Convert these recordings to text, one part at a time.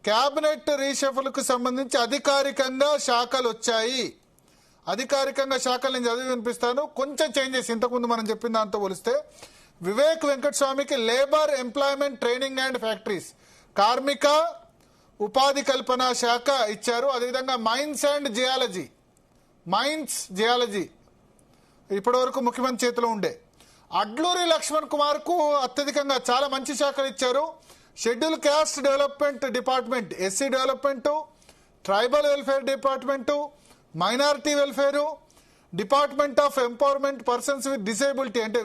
Cabinet reshuffle కు సంబంధించి అధికారికంగా శాఖలు వచ్చాయి. అధికారికంగా శాఖలు నేను చదివి వినిపిస్తాను. కొంచెం చేంజెస్ ఇంతకుముందు మనం చెప్పిన దాంతో పోలిస్తే. వివేక్ వెంకటస్వామికి labour employment training and factories, కార్మిక ఉపాధి కల్పన శాఖ ఇచ్చారు. అదేవిధంగా మైన్స్ అండ్ జియాలజీ, ఇప్పటి వరకు ముఖ్యమంత్రి చేతిలో ఉండే. అడ్లూరి లక్ష్మణ్ కుమార్ కు అత్యధికంగా చాలా మంచి శాఖలు ఇచ్చారు. Schedule caste development department, SC development, tribal welfare department, minority welfare, department of empowerment persons with disability అంటే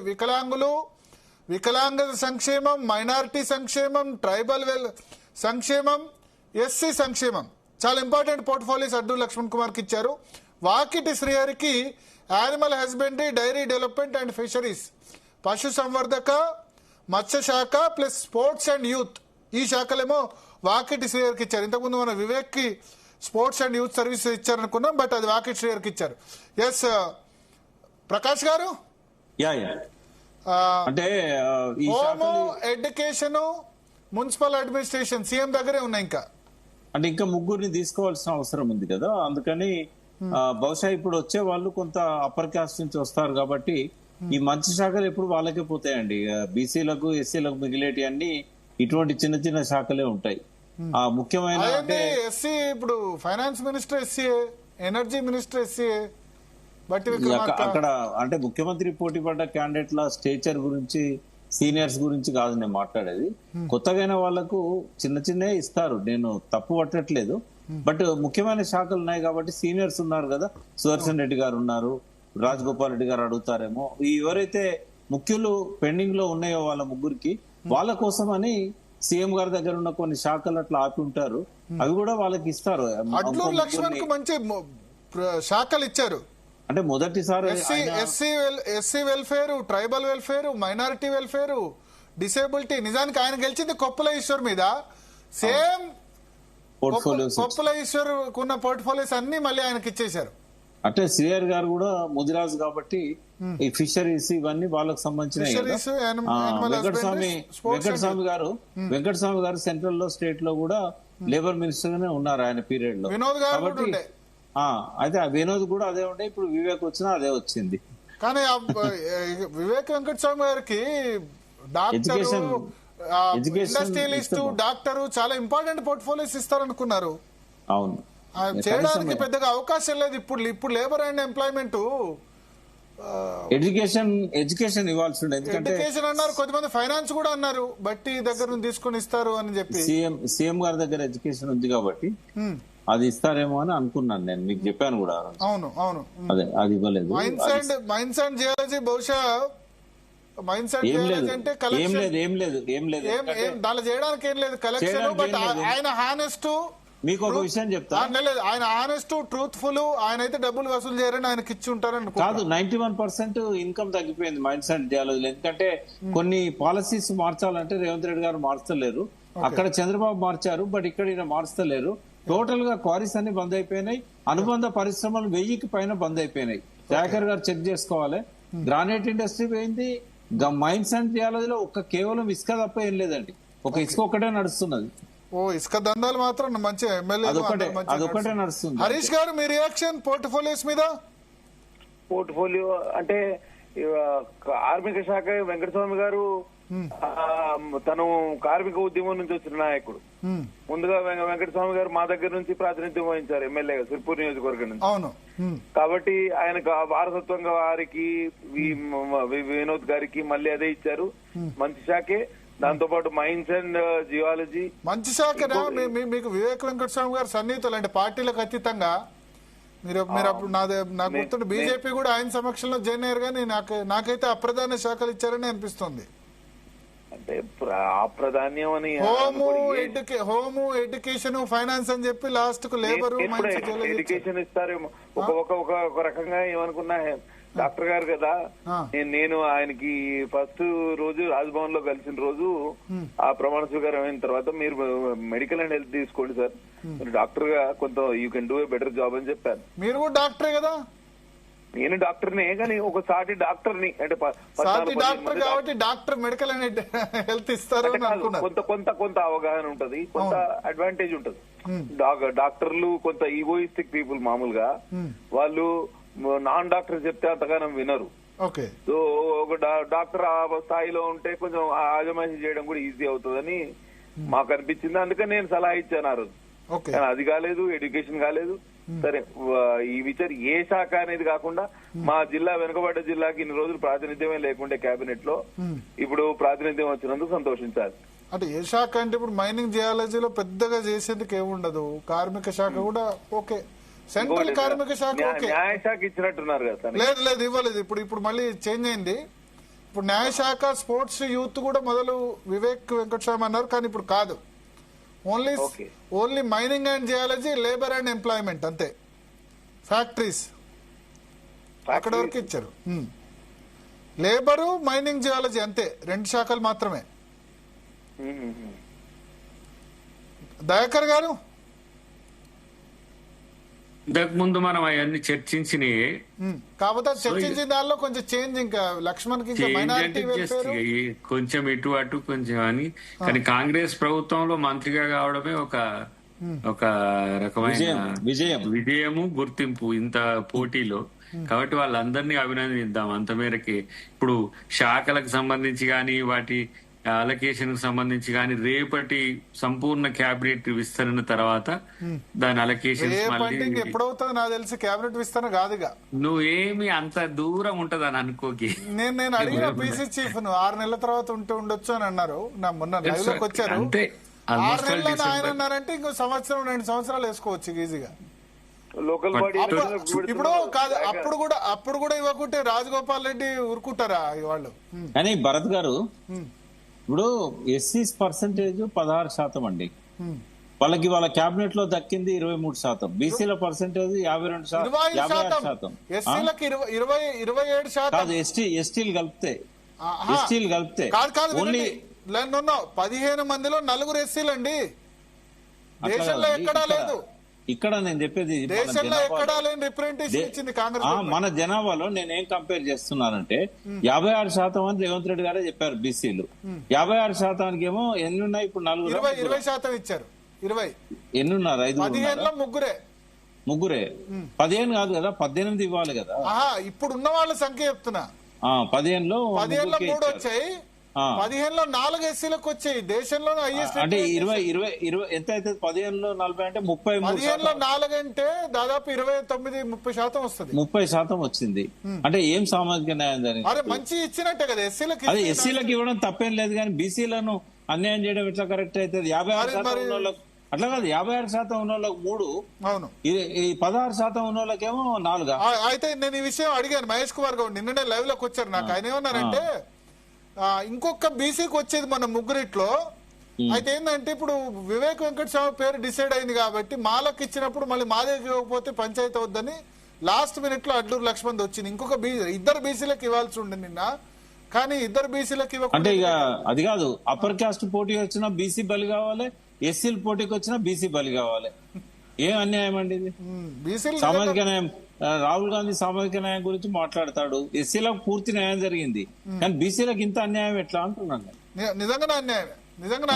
వికలాంగ సంక్షేమం, మైనారిటీ సంక్షేమం, ట్రైబల్ సంక్షేమం, ఎస్సీ సంక్షేమం. చాలా ఇంపార్టెంట్ పోర్ట్ఫోలియోస్ అడ్లూరి లక్ష్మణ్ కుమార్కి ఇచ్చారు. వాకిటి శ్రీహరికి animal husbandry, dairy development and fisheries, పశు సంవర్ధక, మత్స్య శాఖ ప్లస్ స్పోర్ట్స్ అండ్ యూత్, ఈ శాఖలేమో వాకిటి శ్రీహరికి ఇచ్చారు. ఇంతకుముందు మన వివేక్ కి స్పోర్ట్స్ అండ్ యూత్ సర్వీస్ ఇచ్చారనుకున్నాం, బట్ అది వాకిటి శ్రీహరికి ఇచ్చారు. ఎస్ ప్రకాష్ గారు, అంటే home, education, municipal administration CM దగ్గరే ఉన్నాయి. ఇంకా ముగ్గురిని తీసుకోవాల్సిన అవసరం ఉంది కదా. అందుకని బహుశా ఇప్పుడు వచ్చే వాళ్ళు కొంత అప్పర్ కాస్ట్ నుంచి వస్తారు కాబట్టి ఈ మంచి శాఖలు ఎప్పుడు వాళ్ళకే పోతాయండి. బీసీలకు, ఎస్సీలకు మిగిలేటి అన్ని ఇటువంటి చిన్న చిన్న శాఖలే ఉంటాయి. ఆ ముఖ్యమైన ఎస్సీ, ఇప్పుడు finance minister SC, energy minister SC, but అక్కడ అంటే ముఖ్యమంత్రి పోటీ పడ్డ క్యాండిడేట్ల స్టేచర్ గురించి, సీనియర్స్ గురించి కాదు నేను మాట్లాడేది. కొత్తగైన వాళ్లకు చిన్న చిన్న ఇస్తారు, నేను తప్పు పట్టట్లేదు. బట్ ముఖ్యమైన శాఖలు ఉన్నాయి కాబట్టి సీనియర్స్ ఉన్నారు కదా, సుదర్శన్ రెడ్డి గారు ఉన్నారు, రాజగోపాల్ రెడ్డి గారు అడుగుతారేమో. ఎవరైతే ముఖ్యులు పెండింగ్ లో ఉన్నాయో వాళ్ళ ముగ్గురికి, వాళ్ళ కోసం అని సీఎం గారి దగ్గర ఉన్న కొన్ని శాఖలు అట్లా ఆపి ఉంటారు, అవి కూడా వాళ్ళకి ఇస్తారు. అడ్లూరి లక్ష్మణ్ కు మంచి శాఖలు ఇచ్చారు. అంటే మొదటిసారి SC welfare, tribal welfare, minority welfare, disability. నిజానికి ఆయన గెలిచింది కొప్పుల ఈశ్వర్ మీద. సేమ్ కొప్పుల ఈశ్వర్ ఉన్న పోర్ట్ఫోలియోస్ అన్ని మళ్ళీ ఆయనకి ఇచ్చేశారు. అంటే శ్రీహరి గారు కూడా ముదిరాజు కాబట్టి ఈ ఫిషరీస్ ఇవన్నీ వాళ్ళకి సంబంధించినవి. వెంకటస్వామి గారు సెంట్రల్ లో, స్టేట్ లో కూడా లేబర్ మినిస్టర్ గానే ఉన్నారు ఆయన పీరియడ్ లో. కాబట్టి అయితే వినోద్ కూడా అదే ఉండే, ఇప్పుడు వివేక్ వచ్చినా అదే వచ్చింది. కానీ వివేక్ వెంకటస్వామి గారికి ఇండస్ట్రియలిస్ట్, డాక్టర్ చాలా ఇంపార్టెంట్ పోర్ట్ఫోలియోస్ ఇస్తారనుకున్నారు. అవును, చేయడానికి పెద్దగా అవకాశం లేదు. ఇప్పుడు లేబర్ అండ్ ఎంప్లాయ్మెంట్, ఎడ్యుకేషన్ ఇవ్వాల్సి ఉండే. ఎడ్యుకేషన్ అన్నారు, కొంతమంది ఫైనాన్స్ కూడా అన్నారు, బట్టి దగ్గర నుంచి తీసుకుని ఇస్తారు అని చెప్పి. సీఎం గారి దగ్గర ఎడ్యుకేషన్ ఉంది కాబట్టి అది ఇస్తారేమో అని అనుకున్నాను నేను, మీకు చెప్పాను కూడా. అవును, అదే అది ఇవ్వలేదు. మైన్స్ అండ్ జియాలజీ బహుశా మైన్స్ అండ్ జియాలజీ అంటే ఏం లేదు దానిలో చేయడానికి ఏం లేదు కలెక్షన్. బట్ ఆయన హానెస్ట్, మీకు ఒక విషయం చెప్తా, ఆయన హానెస్ట్, ట్రూత్ఫుల్, ఆయన అయితే డబ్బులు వసూలు చేయరని ఆయనకి ఇచ్చి ఉంటారని కాదు. 91% ఇన్కమ్ తగ్గిపోయింది మైన్స్ అండ్ జియాలజీలో. ఎందుకంటే కొన్ని పాలసీస్ మార్చాలంటే రేవంత్ రెడ్డి గారు మార్చలేరు. అక్కడ చంద్రబాబు మార్చారు, బట్ ఇక్కడ ఈయన మార్చలేరు. టోటల్ గా క్వారీస్ అన్ని బంద్ అయిపోయినాయి. అనుబంధ పరిశ్రమలు 1000కి పైన బంద్ అయిపోయినాయి. దయాకర్ గారు చెక్ చేసుకోవాలి. గ్రానైట్ ఇండస్ట్రీ పోయింది. మైన్స్ అండ్ జియాలజీలో కేవలం ఇసుక తప్ప ఏం లేదండి, ఒక ఇసుక ఒక్కటే నడుస్తున్నది. ఇసుక దందాలు మాత్రం మంచి ఎమ్మెల్యే అదొకటే నడుస్తుంది. హరీష్ గారు, మీ రియాక్షన్ పోర్ట్ఫోలియోస్ మీద? పోర్ట్ఫోలియో అంటే కార్మిక శాఖ వెంకటస్వామి గారు తను కార్మిక ఉద్యమం నుంచి వచ్చిన నాయకుడు. ముందుగా వెంకటస్వామి గారు మా దగ్గర నుంచి ప్రాతినిధ్యం వహించారు ఎమ్మెల్యేగా సిర్పూర్ నియోజకవర్గం నుంచి. అవును, కాబట్టి ఆయనకు వారసత్వంగా వారికి, వినోద్ గారికి మళ్ళీ అదే ఇచ్చారు, మంచి శాఖే. దాంతో పాటు మైన్స్ అండ్ జియాలజీ మంచి శాఖనా? మీకు వివేక్ వెంకటస్వామి గారు సన్నిహితులు అంటే పార్టీలకు అతీతంగా మీరు అప్పుడు నాకు గుర్తుంటే బీజేపీ కూడా ఆయన సమక్షంలో జాయిన్ అయ్యారు, కానీ నాకైతే అప్రధాన శాఖలు ఇచ్చారని అనిపిస్తుంది. అంటే అప్రధాన్యం అని హోము, ఎడ్యుకేషన్, ఫైనాన్స్ అని చెప్పి లాస్ట్ కు లేబర్, ఎడ్యుకేషన్ ఇస్తారేమో. ఒక రకంగా ఏమనుకున్నా డాక్టర్ గారు కదా, నేను ఆయనకి ఫస్ట్ రోజు రాజ్భవన్ లో కలిసిన రోజు ఆ ప్రమాణ స్వీకారం అయిన తర్వాత, మీరు మెడికల్ అండ్ హెల్త్ తీసుకోండి సార్, మీరు డాక్టర్ గా కొంత you can do a better job అని చెప్పాను. మీరు కూడా డాక్టరే కదా? నేను డాక్టర్నే, కానీ ఒక సాటి డాక్టర్ని అంటే సాటి డాక్టర్ కాబట్టి డాక్టర్ మెడికల్ అండ్ హెల్త్ ఇస్తారు అని అనుకున్నారు. కొంత అవగాహన ఉంటది, కొంత అడ్వాంటేజ్ ఉంటది. డాక్టర్లు కొంత ఈగోయిస్టిక్ పీపుల్ మామూలుగా, వాళ్ళు నాన్ డాక్టర్ చెప్తే అంతగానం వినరు. ఓకే. సో ఒక డాక్టర్ ఆ స్థాయిలో ఉంటే కొంచెం ఆజమాయిషీ చేయడం కూడా ఈజీ అవుతుందని మాకు అనిపించింది. అందుకని నేను సలహా ఇచ్చాను ఆ రోజు. కానీ అది కాలేదు, ఎడ్యుకేషన్ కాలేదు. సరే, ఈ విచారం ఏ శాఖ అనేది కాకుండా మా జిల్లా వెనుకబడ్డ జిల్లాకి ఇన్ని రోజులు ప్రాతినిధ్యమే లేకుంటే కేబినెట్ లో ఇప్పుడు ప్రాతినిధ్యం వచ్చినందుకు సంతోషించాలి. అంటే ఏ శాఖ అంటే ఇప్పుడు మైనింగ్ జియాలజీలో పెద్దగా చేసేందుకు ఏముండదు. కార్మిక శాఖ కూడా ఓకే, సెంట్రల్ కార్మిక శాఖ ఓకే. న్యాయశాఖ ఇచ్చినట్టున్నారు కదా? లేదు ఇవ్వలేదు. ఇప్పుడు మళ్ళీ చేంజ్ అయింది. ఇప్పుడు న్యాయశాఖ, స్పోర్ట్స్, యూత్ కూడా మొదలు వివేక్ వెంకటస్వామి అన్నారు, కానీ ఇప్పుడు కాదు. Only mining and geology, labour and employment అంతే. ఫ్యాక్టరీస్ అక్కడ వరకు ఇచ్చారు. లేబరు, మైనింగ్, జియాలజీ అంతే, 2 శాఖలు మాత్రమే. దయాకర్ గారు, ఇంతకు ముందు మనం అవన్నీ చర్చించినవి, కాకపోతే చర్చించిన దానిలో కొంచెం చేంజ్. ఇంకా లక్ష్మణ్ కి మైనారిటీ కొంచెం ఇటు అటు కొంచెం అని. కానీ కాంగ్రెస్ ప్రభుత్వంలో మంత్రిగా కావడమే ఒక రకమైన విజయము, గుర్తింపు ఇంత పోటీలో. కాబట్టి వాళ్ళందరినీ అభినందిద్దాం అంత మేరకి. ఇప్పుడు శాఖలకు సంబంధించి కానీ, వాటి అలొకేషన్ కు సంబంధించి కానీ, రేపటి సంపూర్ణ క్యాబినెట్ విస్తరణ తర్వాత దాని అలొకేషన్ ఎప్పుడవుతుంది నాకు తెలిసి. క్యాబినెట్ విస్తరణ కాదుగా, నువ్వేమి అంత దూరం ఉంటదని అనుకోకి. నేను అడిగిన పీసీ చీఫ్ ను 6 నెలల తర్వాత ఉండొచ్చు అని అన్నారు. నా మొన్న లైవ్ లోకి వచ్చారు. 6 నెలలు ఆయన అన్నారంటే ఇంకో సంవత్సరం 2 సంవత్సరాలు వేసుకోవచ్చు ఈజీగా. లోకల్ బాడీ ఇప్పుడు కాదు, అప్పుడు కూడా ఇవ్వకుంటే రాజగోపాల్ రెడ్డి ఊరుకుంటారా వాళ్ళు? కానీ భరత్ గారు, ఇప్పుడు ఎస్సీస్ పర్సెంటేజ్ 16% అండి. వాళ్ళ క్యాబినెట్ లో దక్కింది 23%. బీసీల పర్సెంటేజ్ 52%. ఎస్సీలకు 27%. కాదు, ఎస్టీలు కలిపితే ఓన్లీ 15 మందిలో 4 ఎస్సీలు అండి. దేశంలో ఎక్కడా లేదు. ఇక్కడ నేను చెప్పేది దేశంలో ఎక్కడా లేని రిప్రజెంటేషన్ ఇచ్చింది కాంగ్రెస్. మన జనాభాలో నేనేం కంపేర్ చేస్తున్నానంటే 56% అని రేవంత్ రెడ్డి గారే చెప్పారు బీసీలు. 56% ఏమో ఎన్ని ఉన్నాయి ఇప్పుడు? 20% ఇచ్చారు. 20 ఎన్నున్నారు? 15లో ముగ్గురే. 15 కాదు కదా, 18 ఇవ్వాలి కదా. ఇప్పుడు ఉన్న వాళ్ళ సంఖ్య చెప్తున్నా. 15లో 3 వచ్చాయి, 15లో 4 ఎస్సీలకు వచ్చాయి. దేశంలో హైయెస్ట్. అంటే 20 ఎంత అయితే 15లో 40 అంటే 33. 15లో 4 అంటే దాదాపు 29-30% వస్తుంది. 30% వచ్చింది. అంటే ఏం సామాజిక న్యాయం జరిగింది? అరే మంచి ఇచ్చినట్టే కదా ఎస్సీలకి. అదే ఎస్సీలకు ఇవ్వడం తప్పేం లేదు, కానీ బీసీలను అన్యాయం చేయడం ఎట్లా కరెక్ట్ అవుతుంది? 56% ఉన్న వాళ్ళకి అట్లా కాదు. 56% ఉన్న వాళ్ళకి 3, అవును. ఈ 16% ఉన్న వాళ్ళకేమో 4. అయితే నేను ఈ విషయం అడిగాను మహేష్ కుమార్ గౌడ్, నిన్ననే లైవ్ లోకి వచ్చారు. నాకు ఆయన ఏమన్నారంటే, ఇంకొక బీసీకి వచ్చేది మన ముగ్గురిట్లో. అయితే ఏంటంటే ఇప్పుడు వివేక్ వెంకటస్వామి పేరు డిసైడ్ అయింది కాబట్టి మాలకు ఇచ్చినప్పుడు మళ్ళీ మా దగ్గర ఇవ్వకపోతే పంచాయతీ అవుద్దని లాస్ట్ మినిట్ లో అడ్లూరు లక్ష్మణ్ వచ్చింది. ఇంకొక 2 బీసీలకు ఇవ్వాల్సి ఉండే నిన్న, కానీ 2 బీసీలకు ఇవ్వకుండా. అంటే ఇక అది కాదు, అప్పర్ కాస్ట్ పోటీ వచ్చినా బీసీ బలి కావాలి, ఎస్సీల పోటీకి వచ్చినా బీసీ బలి కావాలి. ఏం అన్యాయం అండి ఇది? బీసీలు సామాజిక న్యాయం, రాహుల్ గాంధీ సామాజిక న్యాయం గురించి మాట్లాడతాడు. ఎస్సీలకు పూర్తి న్యాయం జరిగింది, కానీ బీసీలకు ఇంత అన్యాయం ఎట్లా అంటున్నాను. నిజంగానే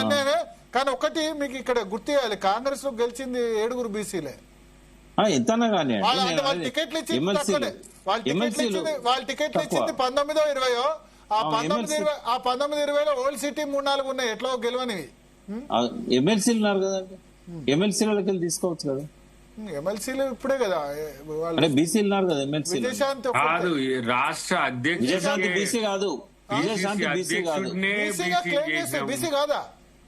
అన్యాయమే. కానీ ఒకటి మీకు ఇక్కడ గుర్తు చేయాలి, కాంగ్రెస్ లో గెలిచింది 7 బీసీలే. ఎంతనా కానీ వాళ్ళు టికెట్లు ఇచ్చింది 19-20. ఆ 19-20లో ఓల్డ్ సిటీ 3-4 ఉన్నాయి, ఎట్లా గెలవనివి. ఎమ్మెల్సీలు ఉన్నారు కదండి, ఎమ్మెల్సీలకి వెళ్ళి తీసుకోవచ్చు కదా. ఎమ్మెల్సీలు ఇప్పుడే కదా, అంటే బీసీలు ఉన్నారు కదా ఎమ్మెల్సీ. విజయశాంతి కాదు, రాష్ట్ర అధ్యక్షుడు విజయశాంతి బీసీ కాదు. విజయశాంతి బీసీ కాదు. బీసీ కాదా?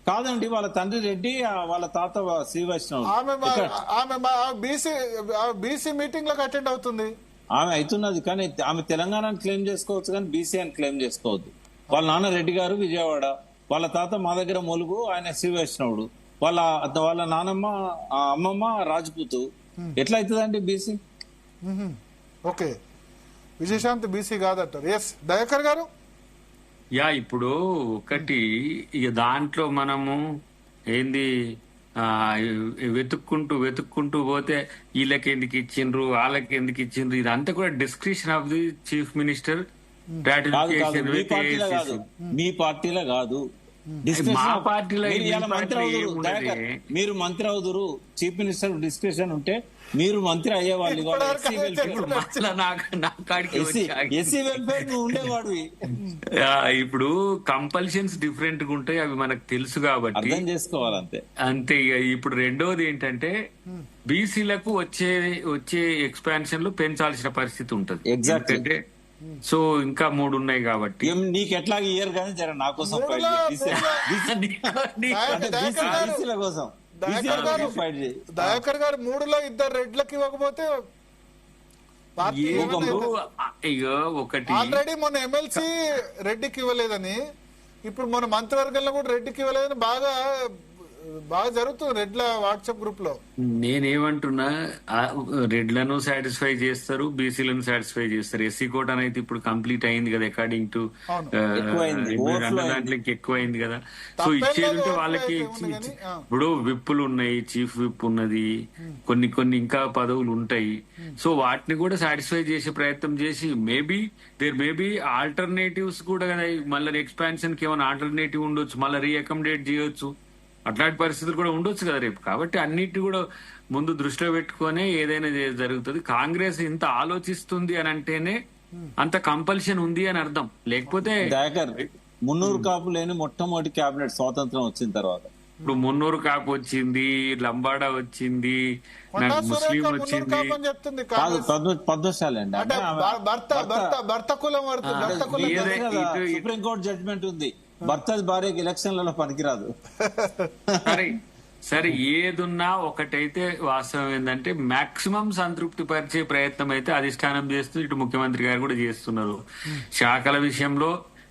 కాదండి, వాళ్ళ తండ్రి రెడ్డి, వాళ్ళ తాత శ్రీ వైష్ణవ్. ఆమె బీసీ మీటింగ్ లకు అటెండ్ అవుతుంది. ఆమె అవుతున్నది, కానీ ఆమె తెలంగాణని క్లెయిమ్ చేసుకోవచ్చు, కానీ బీసీ అని క్లెయిమ్ చేసుకోవద్దు. వాళ్ళ నాన్న రెడ్డి గారు విజయవాడ, వాళ్ళ తాత మా దగ్గర మొలుగు, ఆయన శ్రీ వైష్ణవుడు, వాళ్ళ నానమ్మ అమ్మమ్మ రాజ్పూత్. ఎట్లా అవుతుందండి బీసీ? ఓకే, విజయశాంతి బీసీ కాదంటారు. ఎస్ దయాకర్ గారు. ఇప్పుడు ఒకటి ఇక దాంట్లో మనము ఏంది వెతుక్కుంటూ వెతుక్కుంటూ పోతే వీళ్ళకి ఎందుకు ఇచ్చిండ్రు వాళ్ళకి ఎందుకు ఇచ్చిండ్రు ఇదంతా కూడా description of the chief minister కాదు కాదు, రాటిఫికేషన్ మీ విత్ పార్టీలో కాదు, మీ పార్టీలో కాదు. మా పార్టీలో మీరు మీ ఇవాళ మంత్రి పార్టీలో అవుదురు ఏమున్నది? దయాకర్, మీరు మంత్రి అవుదురు, చీఫ్ మినిస్టర్ డిస్కషన్ ఉంటే మీరు మంత్రి అయ్యేవాళ్ళు. ఇప్పటివరకు అదే ఇప్పుడు మళ్ళా నా కాడికి వచ్చి ఎస్సీ వెల్ఫేర్ నువ్వు ఉండేవాడివి. ఇప్పుడు కంపల్షన్స్ డిఫరెంట్ గా ఉంటాయి, అవి మనకు తెలుసు కాబట్టి అర్థం చేసుకోవాలంతే. అంతే. ఇక ఇప్పుడు రెండోది ఏంటంటే బీసీలకు వచ్చే ఎక్స్పాన్షన్ లో పెంచాల్సిన పరిస్థితి ఉంటది. Exactly. ఎందుకంటే సో ఇంకా 3 ఉన్నాయి కాబట్టి నీకు ఎట్లా ఇయర్ కానీ జర నా కోసం ఫైట్ బీసీల కోసం ఫైట్ చేయి. దయాకర్ గారు 3లో 2 రెడ్లకు ఇవ్వకపోతే పార్టీ ఇగో ఒకటి ఆల్రెడీ మొన్న ఎమ్మెల్సీ రెడ్డికి ఇవ్వలేదని, ఇప్పుడు మన మంత్రివర్గంలో కూడా రెడ్డికి ఇవ్వలేదని బాగా జరుగుతుంది రెడ్ల వాట్సాప్ గ్రూప్ లో. నేనేమంటున్నా, రెడ్లను సాటిస్ఫై చేస్తారు, బీసీలను సాటిస్ఫై చేస్తారు. ఎస్సీ కోటాను అయితే ఇప్పుడు కంప్లీట్ అయింది కదా, అకార్డింగ్ టు దాంట్లో ఎక్కువైంది కదా. సో ఇచ్చేది ఉంటే వాళ్ళకి ఇప్పుడు విప్పులు ఉన్నాయి, చీఫ్ విప్ ఉన్నది, కొన్ని ఇంకా పదవులు ఉంటాయి. సో వాటిని కూడా సాటిస్ఫై చేసే ప్రయత్నం చేసి దేర్ మేబీ ఆల్టర్నేటివ్స్ కూడా కదా, మళ్ళీ ఎక్స్పాన్షన్ కి ఏమైనా ఆల్టర్నేటివ్ ఉండొచ్చు, మళ్ళీ రీఅకామిడేట్ చేయొచ్చు, అట్లాంటి పరిస్థితులు కూడా ఉండొచ్చు కదా రేపు. కాబట్టి అన్నిటి కూడా ముందు దృష్టిలో పెట్టుకునే ఏదైనా జరుగుతుంది. కాంగ్రెస్ ఇంత ఆలోచిస్తుంది అని అంటేనే అంత కంపల్షన్ ఉంది అని అర్థం. లేకపోతే దయాకర్, 300 కాపు లేని మొట్టమొదటి కేబినెట్ స్వాతంత్రం వచ్చిన తర్వాత ఇప్పుడు 300 కాపు వచ్చింది, లంబాడా వచ్చింది, నాకు ముస్లిం వచ్చింది. చెప్తుంది కాదు, పద్మశాలి అండి. భర్త కులం సుప్రీంకోర్టు జడ్జిమెంట్ ఉంది, భర్త భార్యకి ఎలక్షన్లలో పనికిరాదు. సరే ఏదున్నా ఒకటైతే వాస్తవం ఏంటంటే మాక్సిమం సంతృప్తి పరిచే ప్రయత్నం అయితే అధిష్టానం చేస్తూ ఇటు ముఖ్యమంత్రి గారు కూడా చేస్తున్నారు. శాఖల విషయంలో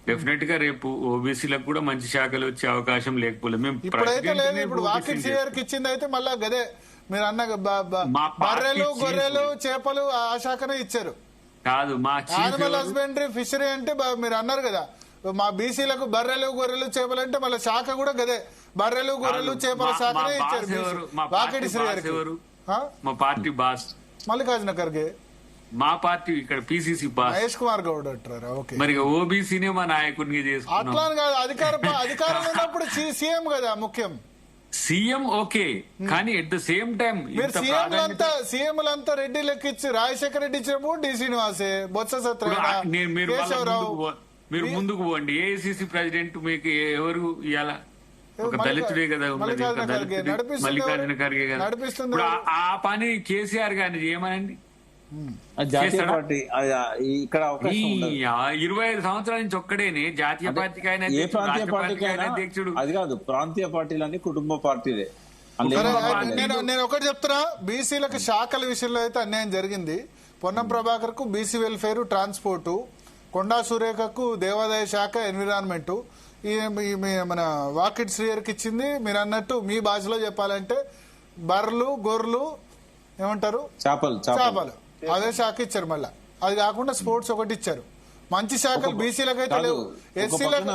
డెఫినెట్ గా రేపు ఓబీసీలకు కూడా మంచి శాఖలు వచ్చే అవకాశం లేకపోలేదు. మేము ఇప్పుడైతే లేదు, ఇప్పుడు వాకిట్ శ్రీగారికి ఇచ్చింది అయితే మళ్ళా గదే మీరు అన్న బర్రెలు గొర్రెలు చేపలు ఆ శాఖనే ఇచ్చారు. కాదు, మా యానిమల్ హస్బెండరీ ఫిషరీ అంటే మీరు అన్నారు కదా, మా బీసీలకు బర్రెలు గొర్రెలు చేపలు అంటే మళ్ళీ శాఖ కూడా గదే, బర్రెలు గొర్రెలు చేపల శాఖనే ఇచ్చారు వాకిటి శ్రీగారికి. మా పార్టీ బాస్ మల్లికార్జున ఖర్గే, మా పార్టీ ఇక్కడ పిసిసి బాస్ మహేష్ కుమార్ గౌడ్ అంటారా? ఓకే, మరి ఓబీసీనే మా నాయకుడిని చేసుకున్నాం. అట్లా కాదు, అధికారం ఉన్నప్పుడు సీఎం కదా ముఖ్యం. సీఎం ఓకే, కానీ ఎట్ ద సేమ్ టైం మీరు సీఎంలంతా రెడ్డి లెక్కిచ్చి రాజశేఖర రెడ్డి ఇచ్చినప్పుడు డి శ్రీనివాసే, బొత్స సత్యనారాయణ, కేశవరావు. మీరు ముందుకు పోండి. ఏఐసిసి ప్రెసిడెంట్ మీకు ఎవరు ఇవాళ? ఒక దళితుడే కదా ఉన్నది, మల్లికార్జున ఖర్గే కదా. ఇప్పుడు ఆ పని కేసీఆర్ గారిని చేయమనండి. జాతీయ పార్టీ ఇక్కడ 25 సంవత్సరాల నుంచి ఒక్కడేనే జాతీయ పార్టీకి ఆయన ఏ ప్రాంతీయ పార్టీకి అధ్యక్షుడు. అది కాదు, ప్రాంతీయ పార్టీలన్నీ కుటుంబ పార్టీలే. నేను ఒకటి చెప్తున్నా, బీసీలకు శాఖల విషయంలో అయితే అన్యాయం జరిగింది. పొన్నం ప్రభాకర్ కు బీసీ వెల్ఫేర్, ట్రాన్స్పోర్టు, కొండా సురేఖకు దేవాదాయ శాఖ, ఎన్విరాన్మెంట్, మన వాకిట్ శ్రీయర్కి ఇచ్చింది మీరు అన్నట్టు మీ భాషలో చెప్పాలంటే బర్రెలు గొర్రెలు ఏమంటారు చేపలు, అదే శాఖ ఇచ్చారు. మళ్ళా అది కాకుండా స్పోర్ట్స్ ఒకటి ఇచ్చారు. మంచి శాఖలు బీసీలకు అయితే లేవు. ఎస్సీలకు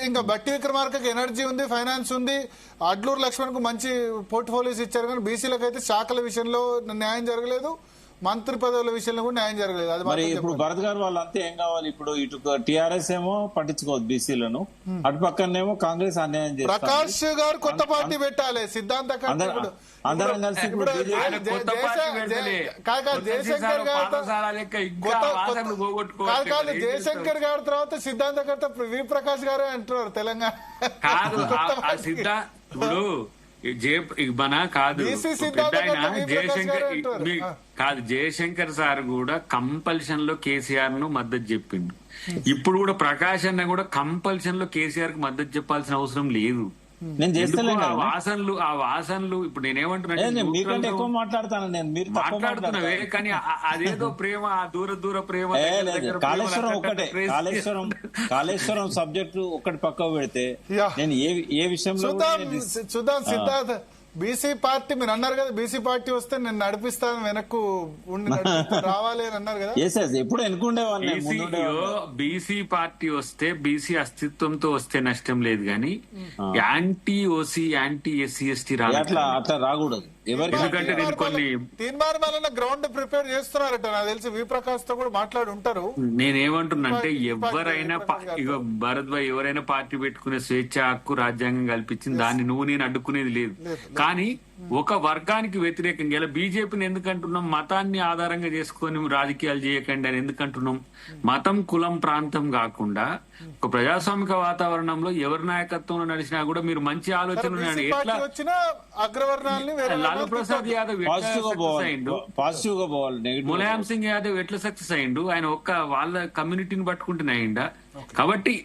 ఇంకా బట్టి విక్రమార్కకి ఎనర్జీ ఉంది, ఫైనాన్స్ ఉంది, అడ్లూరు లక్ష్మణ్ కు మంచి పోర్ట్ఫోలియోస్ ఇచ్చారు. కానీ బీసీలకు అయితే శాఖల విషయంలో న్యాయం జరగలేదు, మంత్రి పదవుల విషయంలో కూడా న్యాయం జరగలేదు. అది మరి ఇప్పుడు భరత్ గారు వాళ్ళంతా ఏం కావాలి? ఇప్పుడు ఇటు టీఆర్ఎస్ ఏమో పట్టించుకోవద్దు బీసీలను, అటు పక్కనేమో కాంగ్రెస్ అన్యాయం చేస్తారు. ప్రకాష్ గారు కొత్త పార్టీ పెట్టాలి, సిద్ధాంత అందరం కలిసి జయశంకర్ గారి తర్వాత సిద్ధాంతకర్త వి ప్రకాష్ గారే అంటున్నారు తెలంగాణ. ఇప్పుడు మన కాదు జయశంకర్ సార్ కూడా కంపల్షన్ లో కేసీఆర్ ను మద్దతు చెప్పిండు. ఇప్పుడు కూడా ప్రకాష్ అన్న కూడా కంపల్షన్ లో కేసీఆర్ కు మద్దతు చెప్పాల్సిన అవసరం లేదు. ఆ వాసనలు ఇప్పుడు నేనేమంటున్నా మాట్లాడుతున్నావే, కానీ అదేదో ప్రేమ, దూర ప్రేమ. కాళేశ్వరం ఒకటే, కాళేశ్వరం సబ్జెక్టు ఒకటి పక్క పెడితే నేను ఏ విషయంలో చూద్దాం. బీసీ పార్టీ మీరు అన్నారు కదా, బీసీ పార్టీ వస్తే నేను నడిపిస్తాను వెనక్కు ఉండి రావాలి అని అన్నారు కదా. ఎప్పుడు ఎన్నుకుండే బీసీ పార్టీ వస్తే బీసీ అస్తిత్వంతో వస్తే నష్టం లేదు కానీ anti OC anti SC ST అట్లా రాకూడదు. ఎందుకంటే నేను కొన్ని తీర్మానం గ్రౌండ్ ప్రిపేర్ చేస్తున్నారట నాకు తెలిసి వి ప్రకాష్ తో కూడా మాట్లాడి ఉంటారు. నేనేమంటున్నానంటే ఎవరైనా ఇగో భరత్ భాయ్ ఎవరైనా పార్టీ పెట్టుకునే స్వేచ్ఛ హక్కు రాజ్యాంగం కల్పించింది, దాన్ని నువ్వు నేను అడ్డుకునేది లేదు. కానీ ఒక వర్గానికి వ్యతిరేకంగా ఇలా బీజేపీని ఎందుకంటున్నాం, మతాన్ని ఆధారంగా చేసుకొని రాజకీయాలు చేయకండి అని ఎందుకంటున్నాం. మతం కులం ప్రాంతం కాకుండా ఒక ప్రజాస్వామిక వాతావరణంలో ఎవరి నాయకత్వంలో నడిచినా కూడా మీరు మంచి ఆలోచన ఎట్లా లాలూ ప్రసాద్ యాదవ్ పాజిటివ్ గా పోవాలి, ములాయం సింగ్ యాదవ్ ఎట్లా సక్సెస్ అయ్యిండు, ఆయన ఒక్క వాళ్ళ కమ్యూనిటీని పట్టుకుంటూనే అయిందా. కాబట్టి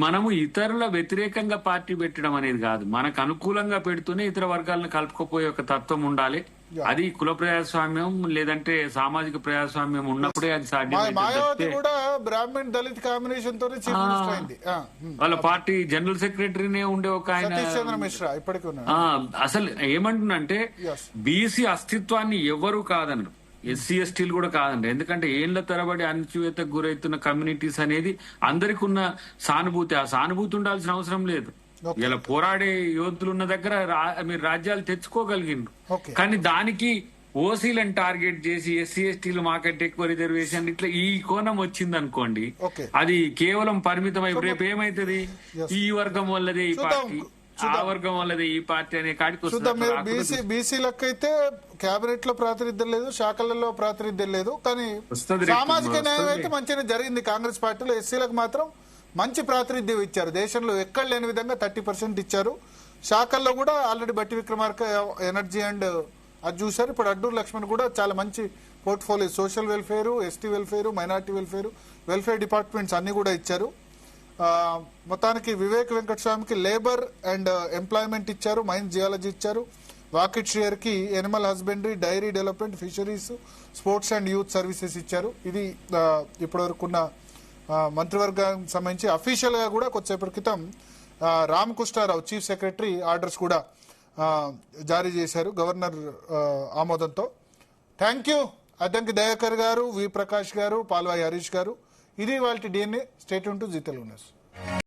మనము ఇతరుల వ్యతిరేకంగా పార్టీ పెట్టడం అనేది కాదు, మనకు అనుకూలంగా పెడుతూనే ఇతర వర్గాలను కలుపుకోపోయే ఒక తత్వం ఉండాలి. అది కుల ప్రజాస్వామ్యం లేదంటే సామాజిక ప్రజాస్వామ్యం ఉన్నప్పుడే అది సాధ్యం. బ్రాహ్మణ్ దళిత్ కాంబినేషన్ తో వాళ్ళ పార్టీ జనరల్ సెక్రటరీనే ఉండే ఒక ఆయన మిశ్రా ఇప్పటికీ అసలు ఏమంటున్నంటే బీసీ అస్తిత్వాన్ని ఎవరు కాదన్నారు, ఎస్సీ ఎస్టీలు కూడా కాదండి. ఎందుకంటే ఏళ్ల తరబడి అణచివేతకు గురవుతున్న కమ్యూనిటీస్ అనేది అందరికి ఉన్న సానుభూతి, ఆ సానుభూతి ఉండాల్సిన అవసరం లేదు. ఇలా పోరాడే యోధులు ఉన్న దగ్గర మీరు రాజ్యాలు తెచ్చుకోగలిగిండ్రు, కానీ దానికి ఓసీలను టార్గెట్ చేసి ఎస్సీ ఎస్టీలు మాకంటే ఎక్కువ రిజర్వేషన్ ఇట్లా ఈ కోణం వచ్చింది అనుకోండి, అది కేవలం పరిమితం అయి రేపు ఏమైతుంది, ఈ వర్గం వల్లదే ఈ పార్టీ, ఆ వర్గం వల్లదే ఈ పార్టీ అనే కాడికి వస్తుంది. బీసీలకు అయితే కేబినెట్ లో ప్రాతినిధ్యం లేదు, శాఖలలో ప్రాతినిధ్యం లేదు, కానీ సామాజిక న్యాయం అయితే మంచిగా జరిగింది కాంగ్రెస్ పార్టీలో. ఎస్సీలకు మాత్రం మంచి ప్రాతినిధ్యం ఇచ్చారు, దేశంలో ఎక్కడ లేని విధంగా 30% ఇచ్చారు. శాఖల్లో కూడా ఆల్రెడీ బట్టి విక్రమార్క ఎనర్జీ అండ్ అది చూశారు. ఇప్పుడు అడ్డూరు లక్ష్మణ్ కూడా చాలా మంచి portfolio, social welfare, ST welfare, minority welfare departments అన్ని కూడా ఇచ్చారు. మొత్తానికి వివేక్ వెంకటస్వామికి లేబర్ అండ్ ఎంప్లాయ్మెంట్ ఇచ్చారు, మైన్స్ జియాలజీ ఇచ్చారు, వాకిట్ షేర్ కి animal husbandry, dairy development, fisheries, sports and youth services ఇచ్చారు. ఇది ఇప్పటివరకున్న మంత్రివర్గానికి సంబంధించి అఫీషియల్ గా కూడా కొద్దిసేపటి క్రితం రామకృష్ణారావు చీఫ్ సెక్రటరీ ఆర్డర్స్ కూడా జారీ చేశారు గవర్నర్ ఆమోదంతో. థ్యాంక్ యూ అద్దంకి దయాకర్ గారు, వి ప్రకాష్ గారు, పాల్వాయి హరీష్ గారు. ఇది వాళ్ళ DNA. State to Zee Telugu news.